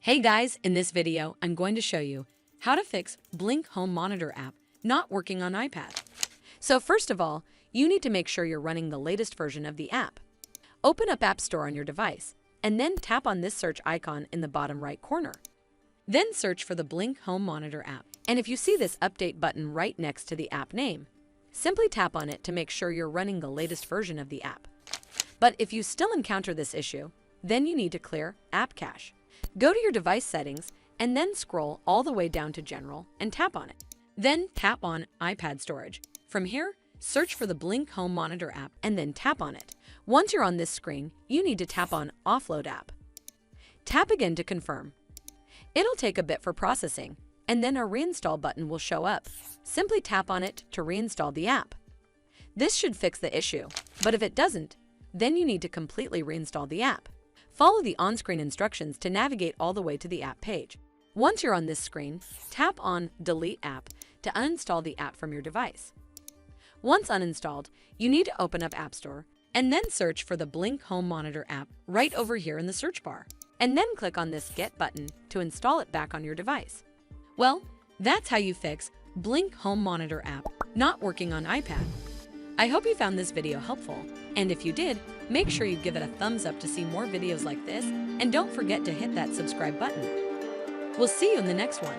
Hey guys, in this video, I'm going to show you how to fix Blink Home Monitor app not working on iPad. So first of all, you need to make sure you're running the latest version of the app. Open up App Store on your device, and then tap on this search icon in the bottom right corner. Then search for the Blink Home Monitor app, and if you see this update button right next to the app name, simply tap on it to make sure you're running the latest version of the app. But if you still encounter this issue, then you need to clear App Cache. Go to your device settings and then scroll all the way down to General and tap on it. Then tap on iPad storage. From here, search for the Blink Home Monitor app and then tap on it. Once you're on this screen, you need to tap on Offload app. Tap again to confirm. It'll take a bit for processing, and then a reinstall button will show up. Simply tap on it to reinstall the app. This should fix the issue, but if it doesn't, then you need to completely reinstall the app. Follow the on-screen instructions to navigate all the way to the app page. Once you're on this screen, tap on Delete App to uninstall the app from your device. Once uninstalled, you need to open up App Store and then search for the Blink Home Monitor app right over here in the search bar, and then click on this Get button to install it back on your device. Well, that's how you fix Blink Home Monitor app not working on iPad. I hope you found this video helpful, and if you did, make sure you give it a thumbs up to see more videos like this, and don't forget to hit that subscribe button. We'll see you in the next one.